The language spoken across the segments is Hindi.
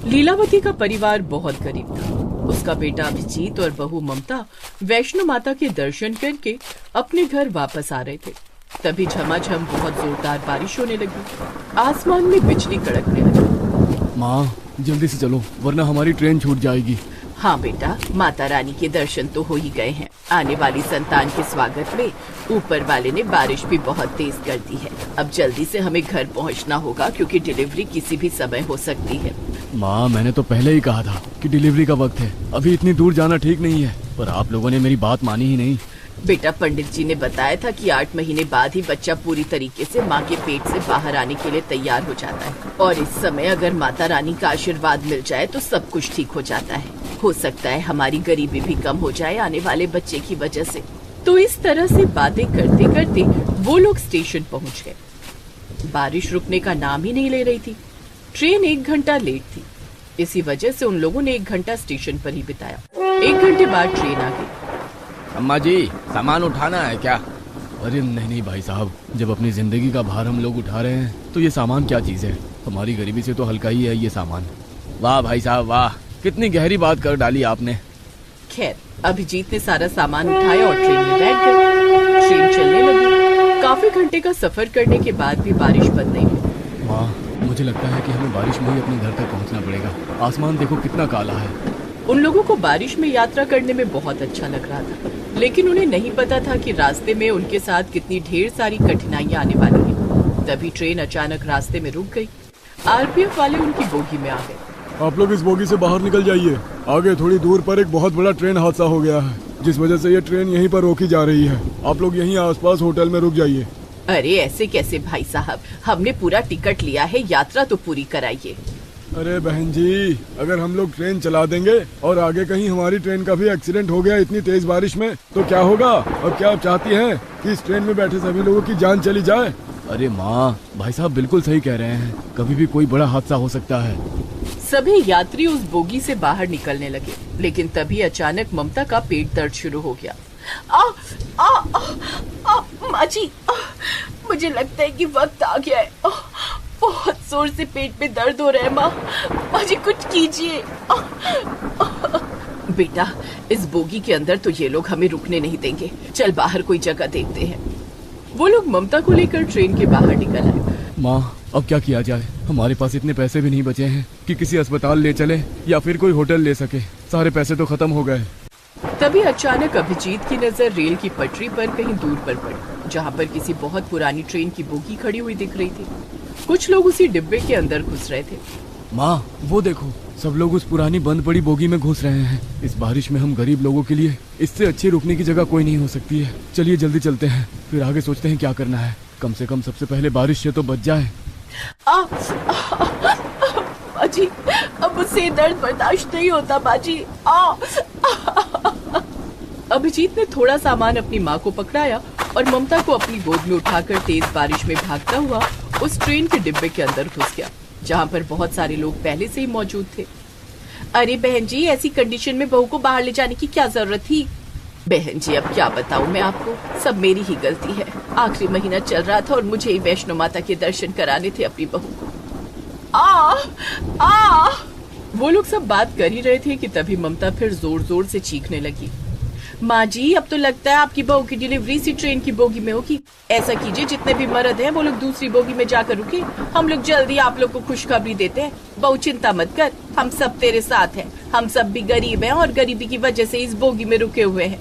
लीलावती का परिवार बहुत गरीब था। उसका बेटा अभिजीत और बहू ममता वैष्णो माता के दर्शन करके अपने घर वापस आ रहे थे। तभी झमाझम बहुत जोरदार बारिश होने लगी। आसमान में बिजली कड़कने लगी। माँ, जल्दी से चलो वरना हमारी ट्रेन छूट जाएगी। हाँ बेटा, माता रानी के दर्शन तो हो ही गए हैं। आने वाली संतान के स्वागत में ऊपर वाले ने बारिश भी बहुत तेज कर दी है। अब जल्दी से हमें घर पहुंचना होगा क्योंकि डिलीवरी किसी भी समय हो सकती है। माँ, मैंने तो पहले ही कहा था कि डिलीवरी का वक्त है, अभी इतनी दूर जाना ठीक नहीं है, पर आप लोगों ने मेरी बात मानी ही नहीं। बेटा, पंडित जी ने बताया था कि 8 महीने बाद ही बच्चा पूरी तरीके से माँ के पेट से बाहर आने के लिए तैयार हो जाता है और इस समय अगर माता रानी का आशीर्वाद मिल जाए तो सब कुछ ठीक हो जाता है। हो सकता है हमारी गरीबी भी कम हो जाए आने वाले बच्चे की वजह से। तो इस तरह से बातें करते करते वो लोग स्टेशन पहुँच गए। बारिश रुकने का नाम ही नहीं ले रही थी। ट्रेन 1 घंटा लेट थी। इसी वजह से उन लोगों ने 1 घंटा स्टेशन पर ही बिताया। 1 घंटे बाद ट्रेन आ गई। अम्मा जी, सामान उठाना है क्या? अरे नहीं भाई साहब, जब अपनी जिंदगी का भार हम लोग उठा रहे हैं तो ये सामान क्या चीज है? हमारी गरीबी से तो हल्का ही है ये सामान। वाह भाई साहब वाह, कितनी गहरी बात कर डाली आपने। खैर, अभिजीत ने सारा सामान उठाया और ट्रेन में बैठ गए। ट्रेन चलने लगी। काफी घंटे का सफर करने के बाद भी बारिश बंद नहीं हुई। माँ, मुझे लगता है कि हमें बारिश में ही अपने घर तक पहुँचना पड़ेगा। आसमान देखो कितना काला है। उन लोगों को बारिश में यात्रा करने में बहुत अच्छा लग रहा था, लेकिन उन्हें नहीं पता था कि रास्ते में उनके साथ कितनी ढेर सारी कठिनाइयां आने वाली हैं। तभी ट्रेन अचानक रास्ते में रुक गई। आरपीएफ वाले उनकी बोगी में आ गए। आप लोग इस बोगी से बाहर निकल जाइए। आगे थोड़ी दूर पर एक बहुत बड़ा ट्रेन हादसा हो गया है, जिस वजह से ये ट्रेन यहीं पर रोकी जा रही है। आप लोग यहीं आसपास होटल में रुक जाइए। अरे ऐसे कैसे भाई साहब, हमने पूरा टिकट लिया है, यात्रा तो पूरी कराइए। अरे बहन जी, अगर हम लोग ट्रेन चला देंगे और आगे कहीं हमारी ट्रेन का भी एक्सीडेंट हो गया इतनी तेज बारिश में तो क्या होगा? और क्या आप चाहती हैं कि इस ट्रेन में बैठे सभी लोगों की जान चली जाए? अरे माँ, भाई साहब बिल्कुल सही कह रहे हैं, कभी भी कोई बड़ा हादसा हो सकता है। सभी यात्री उस बोगी से बाहर निकलने लगे, लेकिन तभी अचानक ममता का पेट दर्द शुरू हो गया। माँ जी, मुझे लगता है कि वक्त आ गया है। बहुत जोर से पेट में दर्द हो रहा है। माँ जी कुछ कीजिए। बेटा, इस बोगी के अंदर तो ये लोग हमें रुकने नहीं देंगे। चल बाहर कोई जगह देखते हैं। वो लोग ममता को लेकर ट्रेन के बाहर निकल आए। माँ, अब क्या किया जाए? हमारे पास इतने पैसे भी नहीं बचे हैं कि किसी अस्पताल ले चले या फिर कोई होटल ले सके। सारे पैसे तो खत्म हो गए। तभी अचानक अभिजीत की नजर रेल की पटरी पर कहीं दूर पर पड़ी, जहाँ पर किसी बहुत पुरानी ट्रेन की बोगी खड़ी हुई दिख रही थी। कुछ लोग उसी डिब्बे के अंदर घुस रहे थे। माँ, वो देखो, सब लोग उस पुरानी बंद पड़ी बोगी में घुस रहे हैं। इस बारिश में हम गरीब लोगों के लिए इससे अच्छी रुकने की जगह कोई नहीं हो सकती है। चलिए जल्दी चलते हैं, फिर आगे सोचते हैं क्या करना है। कम से कम सबसे पहले बारिश से तो बच जाए। बाजी, अब मुझसे दर्द बर्दाश्त नहीं होता बाजी। अभिजीत ने थोड़ा सामान अपनी माँ को पकड़ाया और ममता को अपनी गोद में उठाकर तेज बारिश में भागता हुआ उस ट्रेन के डिब्बे के अंदर घुस गया, जहाँ पर बहुत सारे लोग पहले से ही मौजूद थे। अरे बहन जी, ऐसी कंडीशन में बहू को बाहर ले जाने की क्या जरूरत थी? बहन जी, अब क्या बताऊं मैं आपको, सब मेरी ही गलती है। आखिरी महीना चल रहा था और मुझे ही वैष्णो माता के दर्शन कराने थे अपनी बहू को। वो लोग सब बात कर ही रहे थे कि तभी ममता फिर जोर जोर से चीखने लगी। माँ जी, अब तो लगता है आपकी बहू की डिलीवरी इसी ट्रेन की बोगी में होगी। ऐसा कीजिए, जितने भी मर्द हैं वो लोग दूसरी बोगी में जाकर रुके। हम लोग जल्दी आप लोग को खुशखबरी देते हैं। बहू चिंता मत कर, हम सब तेरे साथ हैं। हम सब भी गरीब हैं और गरीबी की वजह से इस बोगी में रुके हुए हैं।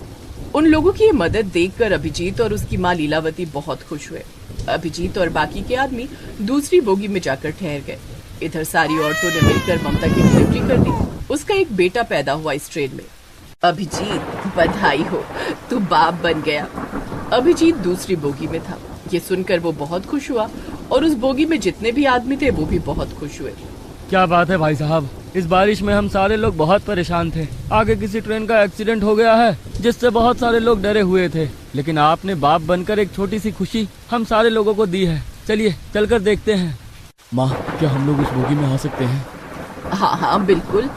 उन लोगों की ये मदद देखकर अभिजीत और उसकी माँ लीलावती बहुत खुश हुए। अभिजीत और बाकी के आदमी दूसरी बोगी में जाकर ठहर गए। इधर सारी औरतों ने मिलकर ममता की डिलीवरी कर दी। उसका एक बेटा पैदा हुआ इस ट्रेन में। अभिजीत, बधाई हो, तू बाप बन गया। अभिजीत दूसरी बोगी में था। ये सुनकर वो बहुत खुश हुआ और उस बोगी में जितने भी आदमी थे वो भी बहुत खुश हुए। क्या बात है भाई साहब, इस बारिश में हम सारे लोग बहुत परेशान थे। आगे किसी ट्रेन का एक्सीडेंट हो गया है जिससे बहुत सारे लोग डरे हुए थे, लेकिन आपने बाप बनकर एक छोटी सी खुशी हम सारे लोगों को दी है। चलिए चलकर देखते हैं। माँ, क्या हम लोग उस बोगी में आ सकते हैं? हाँ बिल्कुल।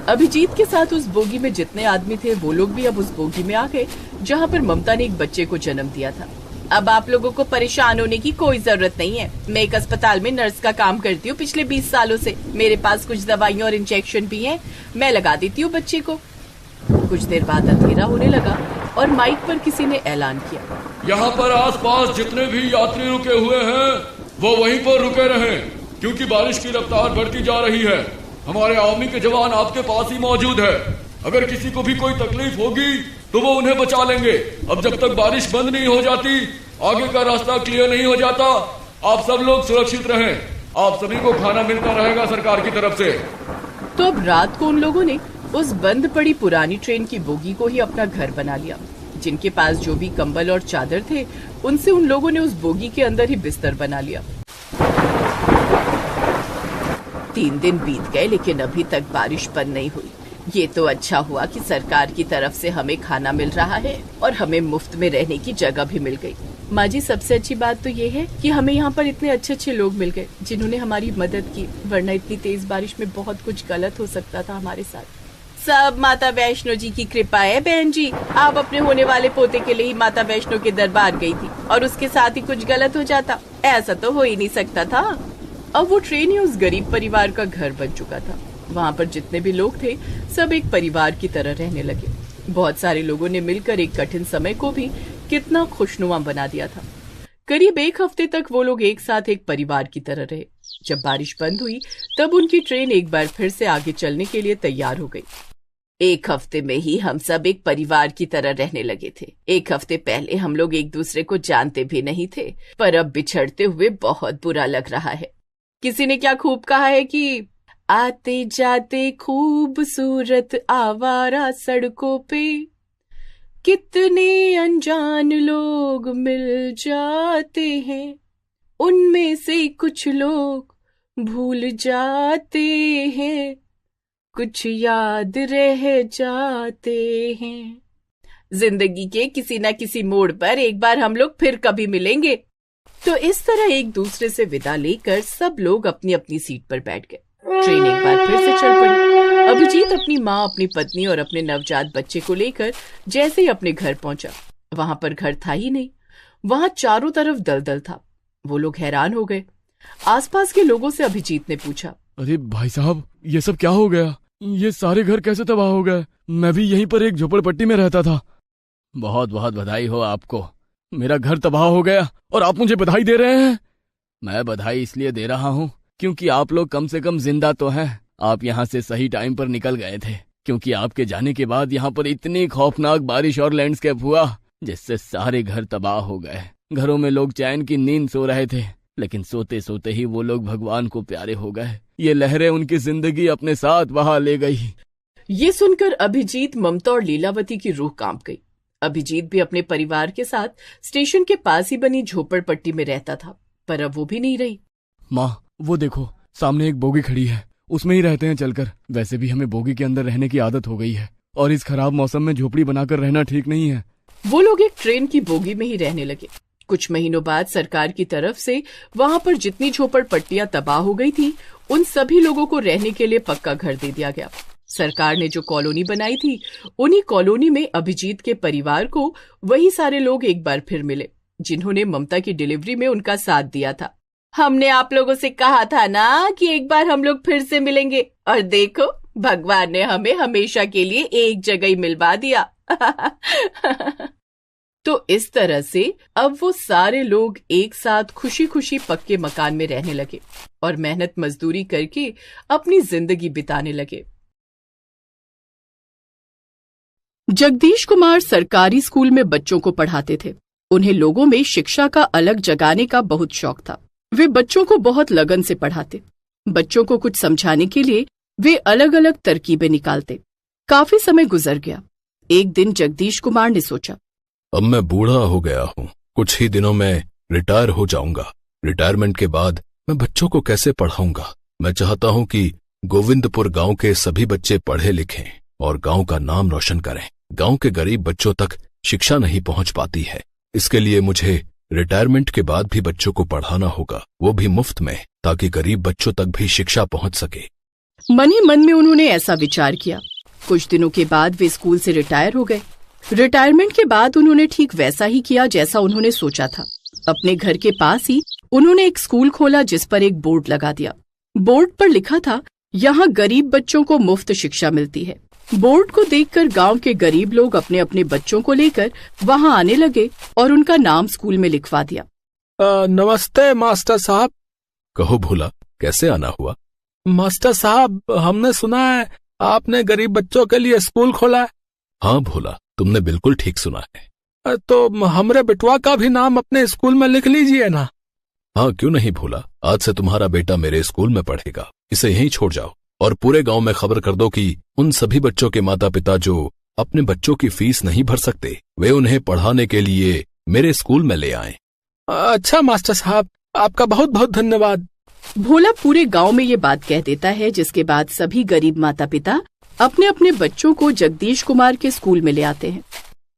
अभिजीत के साथ उस बोगी में जितने आदमी थे वो लोग भी अब उस बोगी में आ गए जहाँ पर ममता ने एक बच्चे को जन्म दिया था। अब आप लोगों को परेशान होने की कोई जरूरत नहीं है। मैं एक अस्पताल में नर्स का काम करती हूँ पिछले 20 सालों से। मेरे पास कुछ दवाइयाँ और इंजेक्शन भी हैं। मैं लगा देती हूँ बच्चे को। कुछ देर बाद अंधेरा होने लगा और माइक पर किसी ने ऐलान किया, यहाँ पर आसपास जितने भी यात्री रुके हुए हैं वो वहीं पर रुके रहें, क्योंकि बारिश की रफ्तार बढ़ती जा रही है। हमारे आर्मी के जवान आपके पास ही मौजूद है। अगर किसी को भी कोई तकलीफ होगी तो वो उन्हें बचा लेंगे। अब जब तक बारिश बंद नहीं हो जाती, आगे का रास्ता क्लियर नहीं हो जाता, आप सब लोग सुरक्षित रहें। आप सभी को खाना मिलता रहेगा सरकार की तरफ से। तो अब रात को उन लोगों ने उस बंद पड़ी पुरानी ट्रेन की बोगी को ही अपना घर बना लिया। जिनके पास जो भी कंबल और चादर थे, उनसे उन लोगों ने उस बोगी के अंदर ही बिस्तर बना लिया। 3 दिन बीत गए लेकिन अभी तक बारिश बंद नहीं हुई। ये तो अच्छा हुआ कि सरकार की तरफ से हमें खाना मिल रहा है और हमें मुफ्त में रहने की जगह भी मिल गई। माँ जी, सबसे अच्छी बात तो ये है कि हमें यहाँ पर इतने अच्छे अच्छे लोग मिल गए जिन्होंने हमारी मदद की, वरना इतनी तेज बारिश में बहुत कुछ गलत हो सकता था हमारे साथ। सब माता वैष्णो जी की कृपा है बहन जी। आप अपने होने वाले पोते के लिए ही माता वैष्णो के दरबार गई थी और उसके साथ ही कुछ गलत हो जाता, ऐसा तो हो ही नहीं सकता था। अब वो ट्रेन ही उस गरीब परिवार का घर बन चुका था। वहाँ पर जितने भी लोग थे सब एक परिवार की तरह रहने लगे। बहुत सारे लोगों ने मिलकर एक कठिन समय को भी कितना खुशनुमा बना दिया था। करीब 1 हफ्ते तक वो लोग एक साथ एक परिवार की तरह रहे। जब बारिश बंद हुई तब उनकी ट्रेन एक बार फिर से आगे चलने के लिए तैयार हो गई। 1 हफ्ते में ही हम सब एक परिवार की तरह रहने लगे थे। 1 हफ्ते पहले हम लोग एक दूसरे को जानते भी नहीं थे, पर अब बिछड़ते हुए बहुत बुरा लग रहा है। किसी ने क्या खूब कहा है कि आते जाते खूबसूरत आवारा सड़कों पे कितने अनजान लोग मिल जाते हैं, उनमें से कुछ लोग भूल जाते हैं, कुछ याद रह जाते हैं। जिंदगी के किसी न किसी मोड़ पर एक बार हम लोग फिर कभी मिलेंगे। तो इस तरह एक दूसरे से विदा लेकर सब लोग अपनी अपनी सीट पर बैठ गए। ट्रेन एक बार फिर से चल पड़ी। अभिजीत अपनी माँ, अपनी पत्नी और अपने नवजात बच्चे को लेकर जैसे ही अपने घर पहुंचा, वहां पर घर था ही नहीं। वहां चारों तरफ दलदल था। वो लोग हैरान हो गए। आसपास के लोगों से अभिजीत ने पूछा, अरे भाई साहब, ये सब क्या हो गया? ये सारे घर कैसे तबाह हो गए? मैं भी यहीं पर एक झोपड़पट्टी में रहता था। बहुत बहुत बधाई हो आपको। मेरा घर तबाह हो गया और आप मुझे बधाई दे रहे हैं? मैं बधाई इसलिए दे रहा हूँ क्योंकि आप लोग कम से कम जिंदा तो हैं। आप यहाँ से सही टाइम पर निकल गए थे, क्योंकि आपके जाने के बाद यहाँ पर इतनी खौफनाक बारिश और लैंडस्केप हुआ जिससे सारे घर तबाह हो गए। घरों में लोग चैन की नींद सो रहे थे, लेकिन सोते सोते ही वो लोग भगवान को प्यारे हो गए। ये लहरें उनकी जिंदगी अपने साथ बहा ले गई। ये सुनकर अभिजीत, ममता और लीलावती की रूह कांप गई। अभिजीत भी अपने परिवार के साथ स्टेशन के पास ही बनी झोपड़पट्टी में रहता था, पर अब वो भी नहीं रही। माँ, वो देखो, सामने एक बोगी खड़ी है। उसमें ही रहते हैं चलकर। वैसे भी हमें बोगी के अंदर रहने की आदत हो गई है और इस खराब मौसम में झोपड़ी बनाकर रहना ठीक नहीं है। वो लोग एक ट्रेन की बोगी में ही रहने लगे। कुछ महीनों बाद सरकार की तरफ से वहां पर जितनी झोपड़पट्टियां तबाह हो गई थी, उन सभी लोगों को रहने के लिए पक्का घर दे दिया गया। सरकार ने जो कॉलोनी बनाई थी, उन्हीं कॉलोनी में अभिजीत के परिवार को वही सारे लोग एक बार फिर मिले जिन्होंने ममता की डिलीवरी में उनका साथ दिया था। हमने आप लोगों से कहा था ना कि एक बार हम लोग फिर से मिलेंगे, और देखो भगवान ने हमें हमेशा के लिए एक जगह ही मिलवा दिया। तो इस तरह से अब वो सारे लोग एक साथ खुशी खुशी पक्के मकान में रहने लगे और मेहनत मजदूरी करके अपनी जिंदगी बिताने लगे। जगदीश कुमार सरकारी स्कूल में बच्चों को पढ़ाते थे। उन्हें लोगों में शिक्षा का अलग जगाने का बहुत शौक था। वे बच्चों को बहुत लगन से पढ़ाते। बच्चों को कुछ समझाने के लिए वे अलग अलग तरकीबें निकालते। काफी समय गुजर गया। एक दिन जगदीश कुमार ने सोचा, अब मैं बूढ़ा हो गया हूँ, कुछ ही दिनों में रिटायर हो जाऊंगा। रिटायरमेंट के बाद मैं बच्चों को कैसे पढ़ाऊंगा? मैं चाहता हूँ कि गोविंदपुर गांव के सभी बच्चे पढ़े लिखें और गांव का नाम रोशन करें। गांव के गरीब बच्चों तक शिक्षा नहीं पहुंच पाती है। इसके लिए मुझे रिटायरमेंट के बाद भी बच्चों को पढ़ाना होगा, वो भी मुफ्त में, ताकि गरीब बच्चों तक भी शिक्षा पहुंच सके। मन ही मन में उन्होंने ऐसा विचार किया। कुछ दिनों के बाद वे स्कूल से रिटायर हो गए। रिटायरमेंट के बाद उन्होंने ठीक वैसा ही किया जैसा उन्होंने सोचा था। अपने घर के पास ही उन्होंने एक स्कूल खोला जिस पर एक बोर्ड लगा दिया। बोर्ड पर लिखा था, यहाँ गरीब बच्चों को मुफ्त शिक्षा मिलती है। बोर्ड को देखकर गांव के गरीब लोग अपने अपने बच्चों को लेकर वहां आने लगे और उनका नाम स्कूल में लिखवा दिया। नमस्ते मास्टर साहब। कहो भोला, कैसे आना हुआ? मास्टर साहब, हमने सुना है आपने गरीब बच्चों के लिए स्कूल खोला है। हाँ भोला, तुमने बिल्कुल ठीक सुना है। तो हमरे बिटवा का भी नाम अपने स्कूल में लिख लीजिए ना। हाँ, क्यों नहीं भोला, आज से तुम्हारा बेटा मेरे स्कूल में पढ़ेगा। इसे यहीं छोड़ जाओ और पूरे गांव में खबर कर दो कि उन सभी बच्चों के माता पिता जो अपने बच्चों की फीस नहीं भर सकते, वे उन्हें पढ़ाने के लिए मेरे स्कूल में ले आएं। अच्छा मास्टर साहब, आपका बहुत बहुत धन्यवाद। भोला पूरे गांव में ये बात कह देता है, जिसके बाद सभी गरीब माता पिता अपने अपने बच्चों को जगदीश कुमार के स्कूल में ले आते हैं।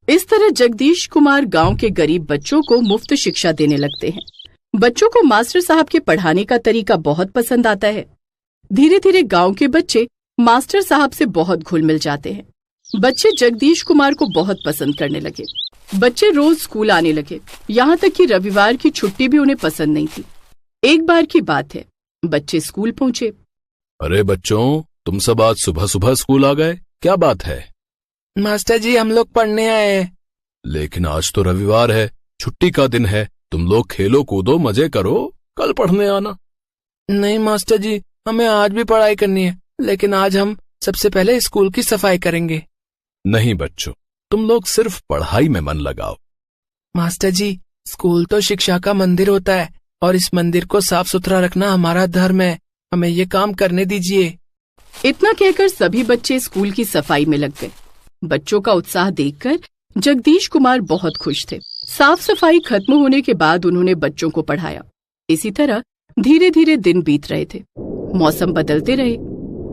इस तरह जगदीश कुमार गांव के गरीब बच्चों को मुफ्त शिक्षा देने लगते हैं। बच्चों को मास्टर साहब के पढ़ाने का तरीका बहुत पसंद आता है। धीरे धीरे गांव के बच्चे मास्टर साहब से बहुत घुल मिल जाते हैं। बच्चे जगदीश कुमार को बहुत पसंद करने लगे। बच्चे रोज स्कूल आने लगे, यहाँ तक कि रविवार की छुट्टी भी उन्हें पसंद नहीं थी। एक बार की बात है, बच्चे स्कूल पहुँचे। अरे बच्चों, तुम सब आज सुबह सुबह स्कूल आ गए, क्या बात है? मास्टर जी, हम लोग पढ़ने आए हैं। लेकिन आज तो रविवार है, छुट्टी का दिन है। तुम लोग खेलो कूदो, मजे करो, कल पढ़ने आना। नहीं मास्टर जी, हमें आज भी पढ़ाई करनी है, लेकिन आज हम सबसे पहले स्कूल की सफाई करेंगे। नहीं बच्चों, तुम लोग सिर्फ पढ़ाई में मन लगाओ। मास्टर जी, स्कूल तो शिक्षा का मंदिर होता है और इस मंदिर को साफ सुथरा रखना हमारा धर्म है। हमें ये काम करने दीजिए। इतना कहकर सभी बच्चे स्कूल की सफाई में लग गए। बच्चों का उत्साह देखकर जगदीश कुमार बहुत खुश थे। साफ सफाई खत्म होने के बाद उन्होंने बच्चों को पढ़ाया। इसी तरह धीरे धीरे दिन बीत रहे थे। मौसम बदलते रहे।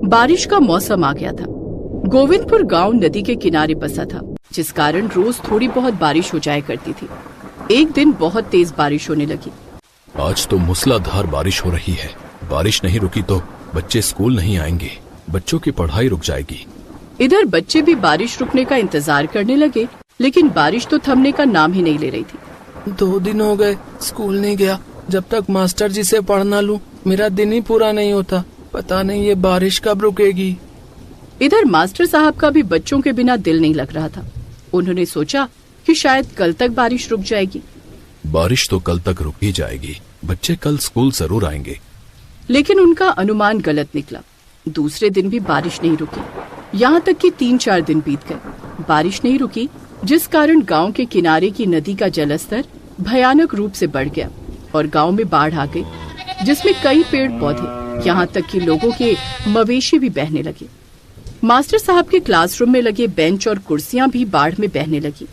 बारिश का मौसम आ गया था। गोविंदपुर गांव नदी के किनारे बसा था, जिस कारण रोज थोड़ी बहुत बारिश हो जाया करती थी। एक दिन बहुत तेज बारिश होने लगी। आज तो मूसलाधार बारिश हो रही है। बारिश नहीं रुकी तो बच्चे स्कूल नहीं आएंगे, बच्चों की पढ़ाई रुक जाएगी। इधर बच्चे भी बारिश रुकने का इंतजार करने लगे, लेकिन बारिश तो थमने का नाम ही नहीं ले रही थी। 2 दिन हो गए स्कूल नहीं गया। जब तक मास्टर जी से पढ़ ना लूं, मेरा दिन ही पूरा नहीं होता। पता नहीं ये बारिश कब रुकेगी। इधर मास्टर साहब का भी बच्चों के बिना दिल नहीं लग रहा था। उन्होंने सोचा कि शायद कल तक बारिश रुक जाएगी। बारिश तो कल तक रुक ही जाएगी, बच्चे कल स्कूल जरूर आएंगे। लेकिन उनका अनुमान गलत निकला। दूसरे दिन भी बारिश नहीं रुकी। यहाँ तक कि 3-4 दिन बीत गए। बारिश नहीं रुकी, जिस कारण गांव के किनारे की नदी का जलस्तर भयानक रूप से बढ़ गया और गांव में बाढ़ आ गई, जिसमें कई पेड़ पौधे, यहाँ तक कि लोगों के मवेशी भी बहने लगे। मास्टर साहब के क्लासरूम में लगे बेंच और कुर्सियां भी बाढ़ में बहने लगी।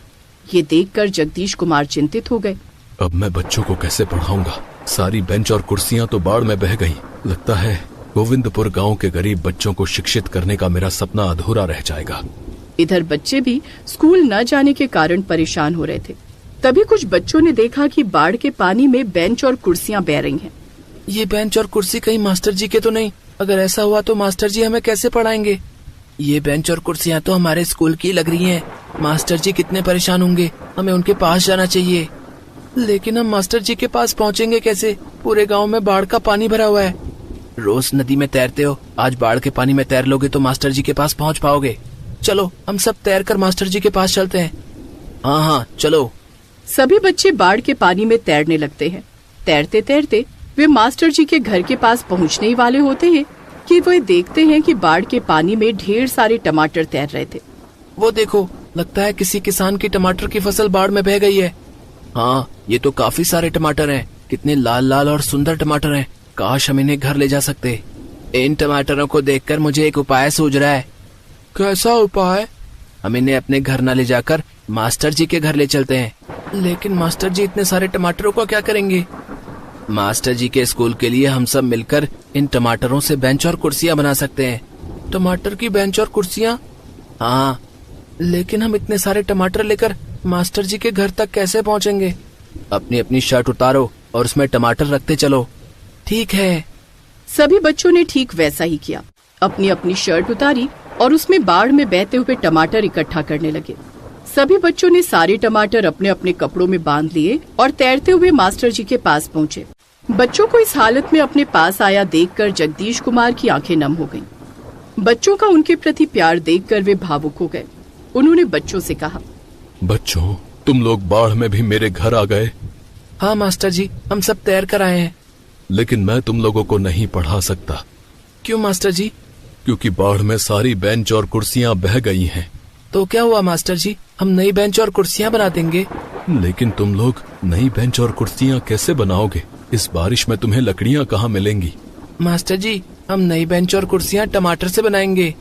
ये देखकर जगदीश कुमार चिंतित हो गए। अब मैं बच्चों को कैसे पढ़ाऊंगा? सारी बेंच और कुर्सियां तो बाढ़ में बह गई। लगता है गोविंदपुर गांव के गरीब बच्चों को शिक्षित करने का मेरा सपना अधूरा रह जाएगा। इधर बच्चे भी स्कूल न जाने के कारण परेशान हो रहे थे। तभी कुछ बच्चों ने देखा कि बाढ़ के पानी में बेंच और कुर्सियां बह रही हैं। ये बेंच और कुर्सी कहीं मास्टर जी के तो नहीं? अगर ऐसा हुआ तो मास्टर जी हमें कैसे पढ़ाएंगे? ये बेंच और कुर्सियां तो हमारे स्कूल की लग रही हैं। मास्टर जी कितने परेशान होंगे, हमें उनके पास जाना चाहिए। लेकिन हम मास्टर जी के पास पहुंचेंगे कैसे? पूरे गांव में बाढ़ का पानी भरा हुआ है। रोज नदी में तैरते हो, आज बाढ़ के पानी में तैर लोगे तो मास्टर जी के पास पहुंच पाओगे। चलो हम सब तैर कर मास्टर जी के पास चलते हैं। हाँ, चलो। सभी बच्चे बाढ़ के पानी में तैरने लगते हैं। तैरते तैरते वे मास्टर जी के घर के पास पहुंचने ही वाले होते हैं कि वे देखते हैं कि बाढ़ के पानी में ढेर सारे टमाटर तैर रहे थे। वो देखो, लगता है किसी किसान की टमाटर की फसल बाढ़ में बह गई है। हाँ, ये तो काफी सारे टमाटर हैं। कितने लाल लाल और सुंदर टमाटर हैं। काश हम इन्हें घर ले जा सकते। इन टमाटरों को देखकर मुझे एक उपाय सूझ रहा है। कैसा उपाय? हम इन्हें अपने घर न ले जाकर मास्टर जी के घर ले चलते हैं। लेकिन मास्टर जी इतने सारे टमाटरों को क्या करेंगे? मास्टर जी के स्कूल के लिए हम सब मिलकर इन टमाटरों से बेंच और कुर्सियां बना सकते हैं। टमाटर की बेंच और कुर्सियां? हाँ, लेकिन हम इतने सारे टमाटर लेकर मास्टर जी के घर तक कैसे पहुंचेंगे? अपनी अपनी शर्ट उतारो और उसमें टमाटर रखते चलो। ठीक है। सभी बच्चों ने ठीक वैसा ही किया। अपनी अपनी शर्ट उतारी और उसमें बाढ़ में बहते हुए टमाटर इकट्ठा करने लगे। सभी बच्चों ने सारे टमाटर अपने अपने कपड़ों में बांध लिए और तैरते हुए मास्टर जी के पास पहुँचे। बच्चों को इस हालत में अपने पास आया देखकर जगदीश कुमार की आंखें नम हो गईं। बच्चों का उनके प्रति प्यार देखकर वे भावुक हो गए। उन्होंने बच्चों से कहा, बच्चों, तुम लोग बाढ़ में भी मेरे घर आ गए। हाँ मास्टर जी, हम सब तैर कर आए हैं। लेकिन मैं तुम लोगों को नहीं पढ़ा सकता। क्यों मास्टर जी? क्योंकि बाढ़ में सारी बेंच और कुर्सियां बह गई हैं। तो क्या हुआ मास्टर जी, हम नई बेंच और कुर्सियां बना देंगे। लेकिन तुम लोग नई बेंच और कुर्सियां कैसे बनाओगे? इस बारिश में तुम्हें लकड़ियां कहाँ मिलेंगी? मास्टर जी, हम नई बेंच और कुर्सियां टमाटर से बनाएंगे।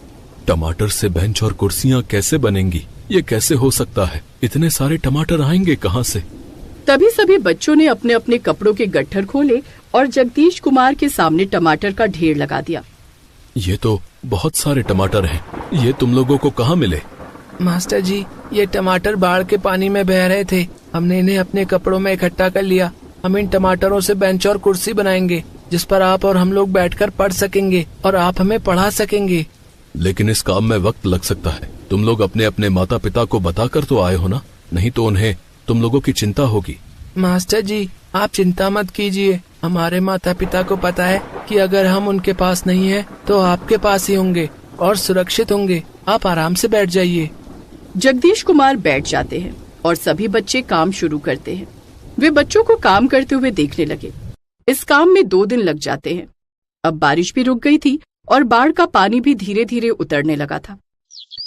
टमाटर से बेंच और कुर्सियां कैसे बनेंगी? ये कैसे हो सकता है? इतने सारे टमाटर आएंगे कहाँ से? तभी सभी बच्चों ने अपने अपने कपड़ों के गट्ठर खोले और जगदीश कुमार के सामने टमाटर का ढेर लगा दिया। ये तो बहुत सारे टमाटर हैं। ये तुम लोगों को कहाँ मिले? मास्टर जी, ये टमाटर बाढ़ के पानी में बह रहे थे। हमने इन्हें अपने कपड़ों में इकट्ठा कर लिया। हम इन टमाटरों से बेंच और कुर्सी बनाएंगे जिस पर आप और हम लोग बैठकर पढ़ सकेंगे और आप हमें पढ़ा सकेंगे। लेकिन इस काम में वक्त लग सकता है। तुम लोग अपने अपने माता पिता को बताकर तो आए हो ना, नहीं तो उन्हें तुम लोगों की चिंता होगी। मास्टर जी, आप चिंता मत कीजिए। हमारे माता पिता को पता है कि अगर हम उनके पास नहीं है तो आपके पास ही होंगे और सुरक्षित होंगे। आप आराम से बैठ जाइए। जगदीश कुमार बैठ जाते हैं और सभी बच्चे काम शुरू करते हैं। वे बच्चों को काम करते हुए देखने लगे। इस काम में 2 दिन लग जाते हैं। अब बारिश भी रुक गई थी और बाढ़ का पानी भी धीरे धीरे उतरने लगा था।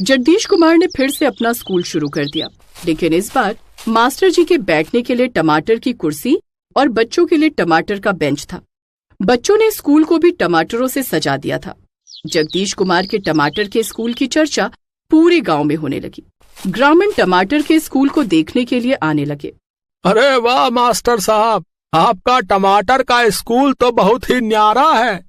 जगदीश कुमार ने फिर से अपना स्कूल शुरू कर दिया, लेकिन इस बार मास्टर जी के बैठने के लिए टमाटर की कुर्सी और बच्चों के लिए टमाटर का बेंच था। बच्चों ने स्कूल को भी टमाटरों से सजा दिया था। जगदीश कुमार के टमाटर के स्कूल की चर्चा पूरे गांव में होने लगी। ग्रामीण टमाटर के स्कूल को देखने के लिए आने लगे। अरे वाह मास्टर साहब, आपका टमाटर का स्कूल तो बहुत ही न्यारा है।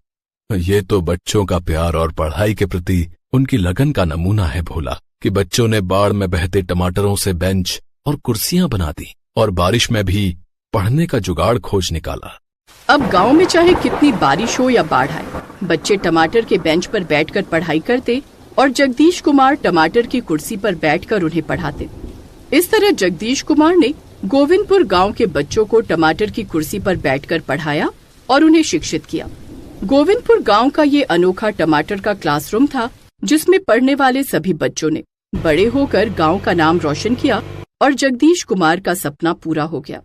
ये तो बच्चों का प्यार और पढ़ाई के प्रति उनकी लगन का नमूना है भोला, कि बच्चों ने बाढ़ में बहते टमाटरों से बेंच और कुर्सियां बना दी और बारिश में भी पढ़ने का जुगाड़ खोज निकाला। अब गांव में चाहे कितनी बारिश हो या बाढ़ आए, बच्चे टमाटर के बेंच पर बैठकर पढ़ाई करते और जगदीश कुमार टमाटर की कुर्सी पर बैठकर उन्हें पढ़ाते। इस तरह जगदीश कुमार ने गोविंदपुर गांव के बच्चों को टमाटर की कुर्सी पर बैठकर पढ़ाया और उन्हें शिक्षित किया। गोविंदपुर गांव का ये अनोखा टमाटर का क्लासरूम था, जिसमें पढ़ने वाले सभी बच्चों ने बड़े होकर गांव का नाम रोशन किया और जगदीश कुमार का सपना पूरा हो गया।